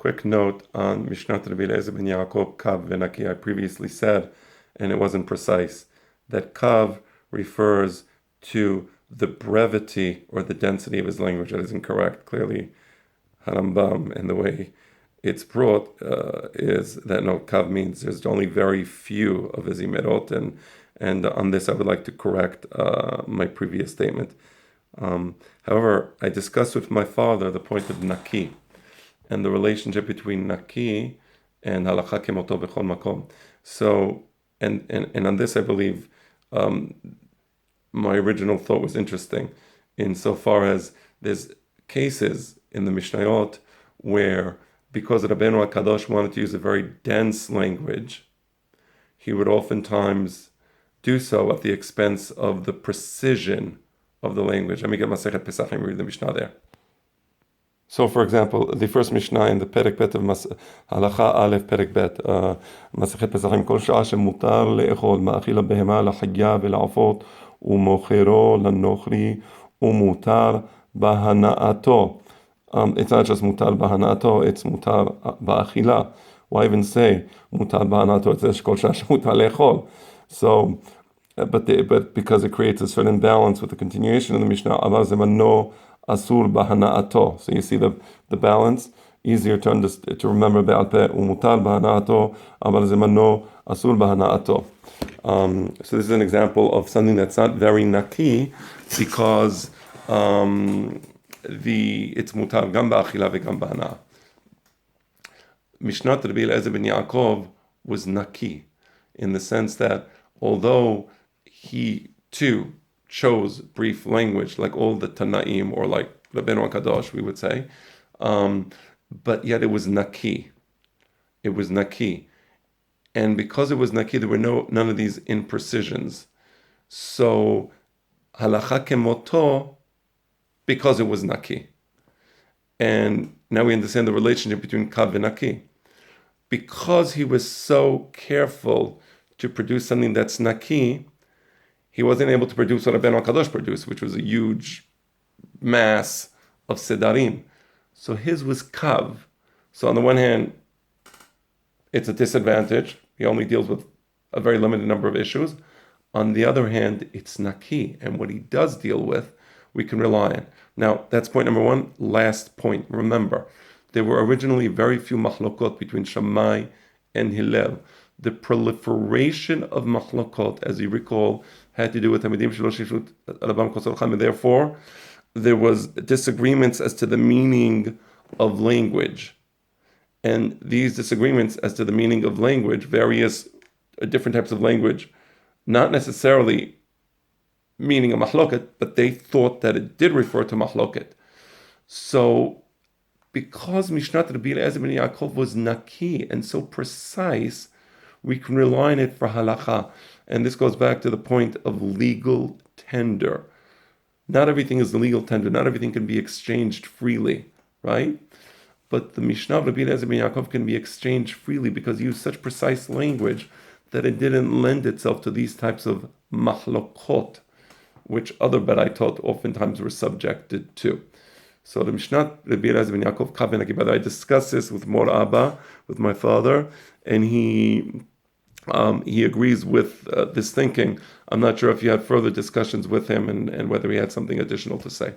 quick note on Mishnat Rabbi Eilizer ben Ya'akov, Kav Venaki. I previously said, and it wasn't precise, that Kav refers to the brevity or the density of his language. That is incorrect. Clearly, Harambam and the way it's brought is that no, Kav means there's only very few of his imerot, and on this I would like to correct my previous statement. However, I discussed with my father the point of Naki and the relationship between Naki and Halacha Kemoto B'chol Makom. So, and on this I believe my original thought was interesting, insofar as there's cases in the Mishnayot where, because Rabbeinu HaKadosh wanted to use a very dense language, he would oftentimes do so at the expense of the precision of the language. Let me get Masechet Pesachim, read the Mishnah there. So, for example, the first Mishnah in the Perek Bet of Halacha Aleph Perek Bet, Masechet Pesachim, Kol Sha'ah Shemutar Le'echol Ma'achila Behema L'Chagya Ve'La'afot U'Mochero L'Nochri U'Mutar Bahana'ato. It's not just Mutar Bahana'ato, it's Mutar Ba'achila. Why even say Mutar Bahana'ato? It says Kol Sha'ah Shemutar Le'echol. So, but because it creates a certain balance with the continuation of the Mishnah, Avar Zemano Asur Bahana'ato. So you see the balance, easier to remember Be'al Peh, Umutar Bahana'ato, Avar Zemano Asur Bahana'ato. So this is an example of something that's not very naki, because it's mutar gam ba'achila v'gam ba'hana. Mishnat Rabbi Eilizer ben Ya'akov was naki, in the sense that although he too chose brief language, like all the Tanaim, or like Rabbeinu HaKadosh, we would say, but yet it was naki. It was naki. And because it was naki, there were none of these imprecisions. So, halacha kemoto, because it was naki. And now we understand the relationship between kav and naki. Because he was so careful to produce something that's naki, he wasn't able to produce what Rabbeinu HaKadosh produced, which was a huge mass of sedarim. So his was kav. So on the one hand, it's a disadvantage. He only deals with a very limited number of issues. On the other hand, it's naki, and what he does deal with, we can rely on. Now, that's point number one. Last point. Remember, there were originally very few machlokot between Shammai and Hillel. The proliferation of machlokot, as you recall, had to do with Hamidim Shalosh Yishut Alabam Kosel Cham. Therefore, there was disagreements as to the meaning of language. And these disagreements as to the meaning of language, various different types of language, not necessarily meaning a mahloket, but they thought that it did refer to mahloket. So, because Mishnat Rabbi Eilizer ben Ya'akov was naki and so precise, we can rely on it for halacha. And this goes back to the point of legal tender. Not everything is legal tender. Not everything can be exchanged freely, right? But the Mishnah of Rabbi Eilizer ben Ya'akov can be exchanged freely because he used such precise language that it didn't lend itself to these types of mahlokot, which other Beraitot oftentimes were subjected to. So the Mishnah Rabbi Eilizer ben Ya'akov Kav Venaki. I discussed this with Mor Abba, with my father, and he agrees with this thinking. I'm not sure if you had further discussions with him and whether he had something additional to say.